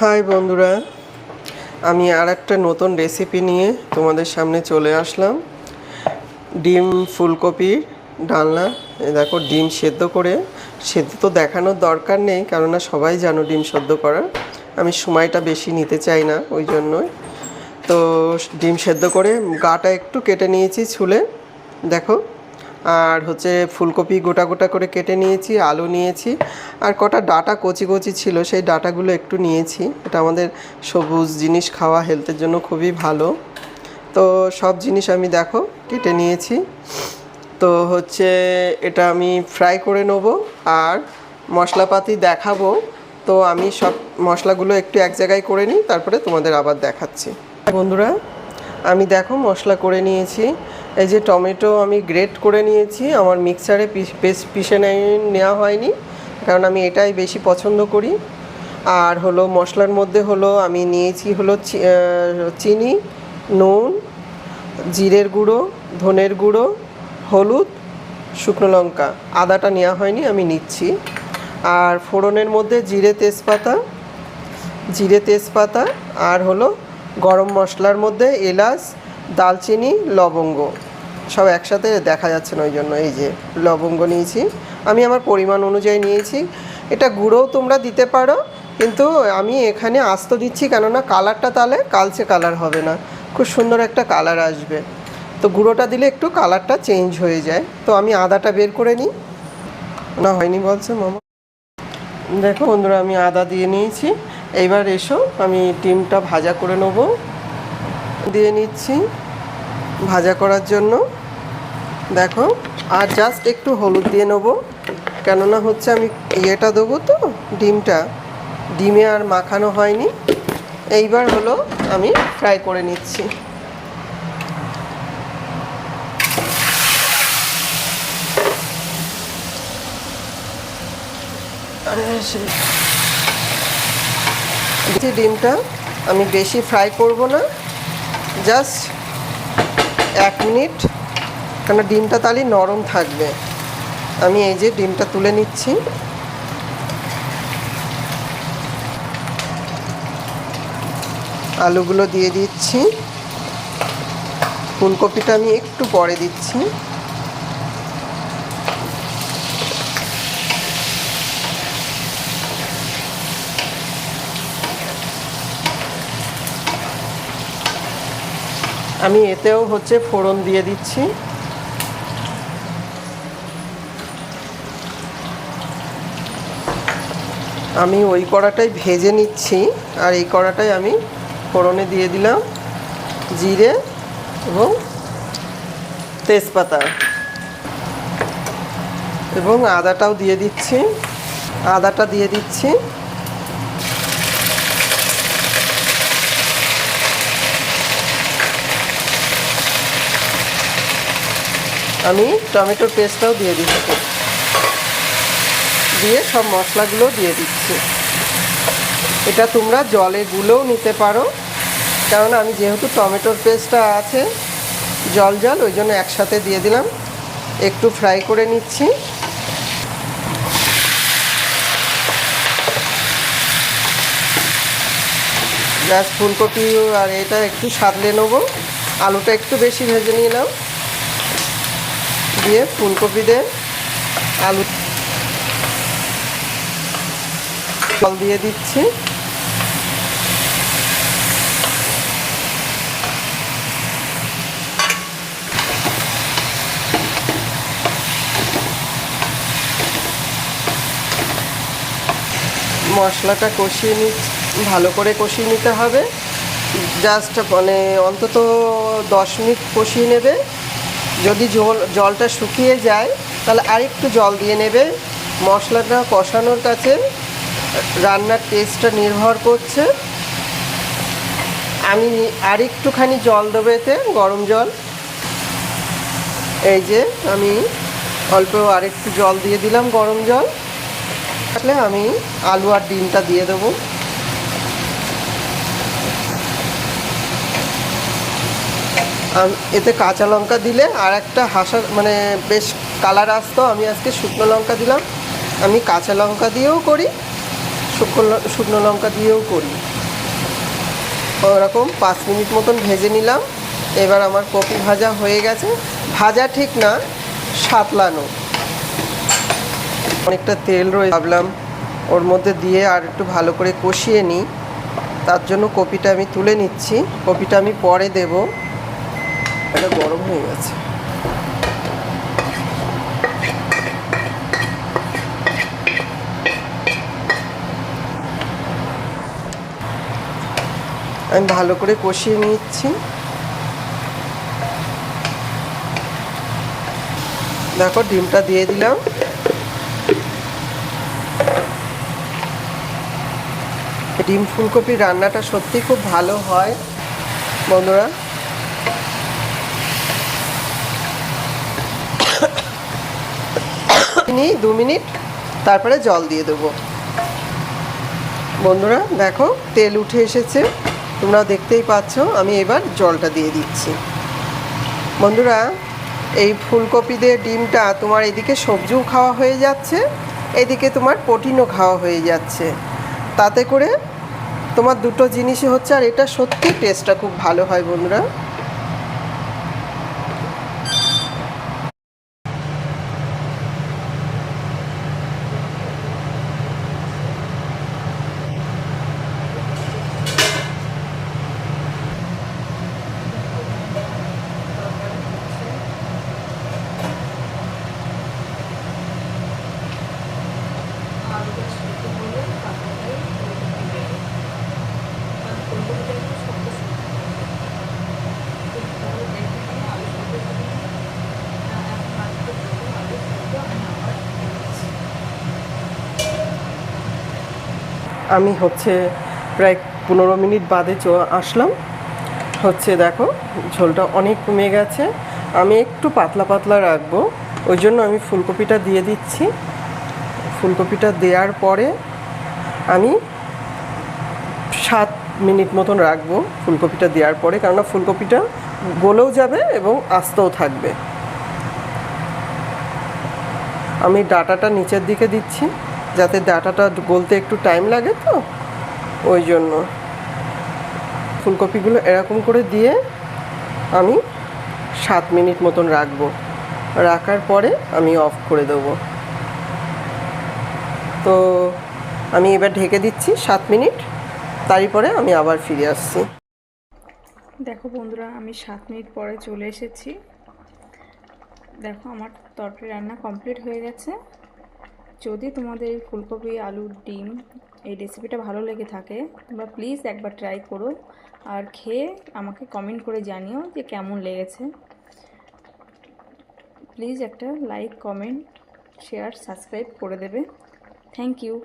High বন্ধুরা, আমি আর একটা নতুন রেসিপি নিয়ে তোমাদের সামনে চলে আসলাম। ডিম ফুলকপির ডালনা। দেখো, ডিম সেদ্ধ করে, সেদ্ধ তো দেখানোর দরকার নেই, কেননা সবাই জানো ডিম সেদ্ধ করার। আমি সময়টা বেশি নিতে চাই না, ওই জন্যই। তো ডিম সেদ্ধ করে গাটা একটু কেটে নিয়েছি ছুলে, দেখো। আর হচ্ছে ফুলকপি গোটা গোটা করে কেটে নিয়েছি, আলু নিয়েছি, আর কটা ডাঁটা কচি কচি ছিল, সেই ডাঁটাগুলো একটু নিয়েছি। এটা আমাদের সবুজ জিনিস খাওয়া হেলথের জন্য খুবই ভালো। তো সব জিনিস আমি দেখো কেটে নিয়েছি। তো হচ্ছে এটা আমি ফ্রাই করে নেব আর মশলাপাতি দেখাবো। তো আমি সব মশলাগুলো একটু এক জায়গায় করে নিই, তারপরে তোমাদের আবার দেখাচ্ছি। বন্ধুরা, আমি দেখো মশলা করে নিয়েছি। এই যে টমেটো আমি গ্রেট করে নিয়েছি, আমার মিক্সারে পিষে নেওয়া হয়নি, কারণ আমি এটাই বেশি পছন্দ করি। আর হলো মশলার মধ্যে হলো আমি নিয়েছি হলো চিনি, নুন, জিরের গুঁড়ো, ধনের গুঁড়ো, হলুদ, শুকনো লঙ্কা, আদাটা নেওয়া হয়নি, আমি নিচ্ছি। আর ফোড়নের মধ্যে জিরে তেজপাতা আর হলো গরম মশলার মধ্যে এলাচ, দালচিনি, লবঙ্গ সব একসাথে দেখা যাচ্ছে না, ওই জন্য এই যে লবঙ্গ নিয়েছি। আমি আমার পরিমাণ অনুযায়ী নিয়েছি। এটা গুঁড়োও তোমরা দিতে পারো, কিন্তু আমি এখানে আস্ত দিচ্ছি, কেননা কালারটা তাহলে কালচে কালার হবে না, খুব সুন্দর একটা কালার আসবে। তো গুঁড়োটা দিলে একটু কালারটা চেঞ্জ হয়ে যায়। তো আমি আদাটা বের করে নিই। না, হয়নি বলছে মামা। দেখো বন্ধুরা, আমি আদা দিয়ে নিয়েছি। এইবার এসো, আমি ডিমটা ভাজা করে নেব। দিয়ে নিচ্ছি ভাজা করার জন্য, দেখো। আর জাস্ট একটু হলুদ দিয়ে নেব, কেননা হচ্ছে আমি ইয়েটা দেবো তো, ডিমে আর মাখানো হয়নি। এইবার হলো আমি ফ্রাই করে নিচ্ছি। ডিমটা আমি বেশি ফ্রাই করব না, জাস্ট 1 মিনিট, কেন ডিমটা তাহলে নরম থাকবে। আমি এই যে ডিমটা তুলে নিচ্ছি। আলুগুলো দিয়ে দিচ্ছি, ফুলকপিটা আমি একটু পরে দিচ্ছি। আমি এতেও হচ্ছে ফোড়ন দিয়ে দিচ্ছি। আমি ওই কড়াটাই ভেজে নিচ্ছি, আর এই কড়াটাই আমি ফোড়নে দিয়ে দিলাম জিরে এবং তেজপাতা, এবং আদাটাও দিয়ে দিচ্ছি। আদাটা দিয়ে দিচ্ছি। আমি টমেটোর পেস্টটাও দিয়ে দিচ্ছি, দিয়ে সব মশলাগুলো দিয়ে দিচ্ছি। এটা তোমরা জলে গুলেও নিতে পারো, কারণ আমি যেহেতু টমেটোর পেস্টটা আছে জল ওই জন্য একসাথে দিয়ে দিলাম। একটু ফ্রাই করে নিচ্ছি। জাস্ট ফুলকপি আর এটা একটু সাদলে নেবো। আলুটা একটু বেশি ভেজে নিলাম, দিয়ে ফুলকপি দিয়ে আলু জল দিয়ে দিচ্ছি। মশলাটা কষিয়ে ভালো করে কষিয়ে নিতে হবে। জাস্ট মানে অন্তত 10 মিনিট কষিয়ে নেবে। যদি জলটা শুকিয়ে যায় তাহলে আরেকটু জল দিয়ে নেবে। মশলাটা কষানোর কাছে রান্নার টেস্টটা নির্ভর করছে। আমি আরেকটুখানি জল দেবো, এতে গরম জল। এই যে আমি অল্প আরেকটু জল দিয়ে দিলাম, গরম জল। তাহলে আমি আলু আর ডিমটা দিয়ে দেবো। এতে কাঁচা লঙ্কা দিলে আর একটা মানে বেশ কালার আসতো। আমি আজকে শুকনো লঙ্কা দিলাম। আমি কাঁচা লঙ্কা দিয়েও করি, শুকনো লঙ্কা দিয়েও করি। ওরকম 5 মিনিট মতন ভেজে নিলাম। এবার আমার কপি ভাজা হয়ে গেছে, ভাজা ঠিক না, সাতলানো। অনেকটা তেল রয়ে, ভাবলাম ওর মধ্যে দিয়ে আর একটু ভালো করে কষিয়ে নিই, তার জন্য কপিটা আমি তুলে নিচ্ছি। কপিটা আমি পরে দেব। এটা গরম হয়ে গেছে। আমি ভালো করে কষিয়ে নিচ্ছি। দেখো ডিমটা দিয়ে দিলাম। ডিম ফুলকপি রান্নাটা সত্যি খুব ভালো হয় বন্ধুরা। নিই 2 মিনিট, তারপরে জল দিয়ে দেবো। বন্ধুরা দেখো তেল উঠে এসেছে, তোমরা দেখতেই পাচ্ছ। আমি এবার জলটা দিয়ে দিচ্ছি। বন্ধুরা এই ফুলকপি দিয়ে ডিমটা তোমার এদিকে সবজিও খাওয়া হয়ে যাচ্ছে, এদিকে তোমার প্রোটিনও খাওয়া হয়ে যাচ্ছে। তাতে করে তোমার দুটো জিনিসই হচ্ছে, আর এটা সত্যি টেস্টটা খুব ভালো হয় বন্ধুরা। আমি হচ্ছে প্রায় 15 মিনিট বাদে আসলাম। হচ্ছে দেখো ঝোলটা অনেক কমে গেছে। আমি একটু পাতলা পাতলা রাখবো, ওই জন্য আমি ফুলকপিটা দিয়ে দিচ্ছি। ফুলকপিটা দেওয়ার পরে আমি 7 মিনিট মতন রাখবো ফুলকপিটা দেওয়ার পরে, কেননা ফুলকপিটা গলেও যাবে এবং আস্তেও থাকবে। আমি ডাঁটাটা নিচের দিকে দিচ্ছি, যাতে ডাঁটাটা গলতে একটু টাইম লাগে, তো ওই জন্য ফুলকপিগুলো এরকম করে দিয়ে আমি 7 মিনিট মতন রাখবো। রাখার পরে আমি অফ করে দেবো। তো আমি এবার ঢেকে দিচ্ছি 7 মিনিট, তারপরে আমি আবার ফিরে আসছি। দেখো বন্ধুরা আমি 7 মিনিট পরে চলে এসেছি। দেখো আমার তরকারি রান্না কমপ্লিট হয়ে গেছে। যদি তোমাদের ফুলকপি আলুর ডিম এই রেসিপিটা ভালো লেগে থাকে, তোমরা প্লিজ একবার ট্রাই করো, আর খেয়ে আমাকে কমেন্ট করে জানিও যে কেমন লেগেছে। প্লিজ একটা লাইক, কমেন্ট, শেয়ার, সাবস্ক্রাইব করে দেবে। Thank you.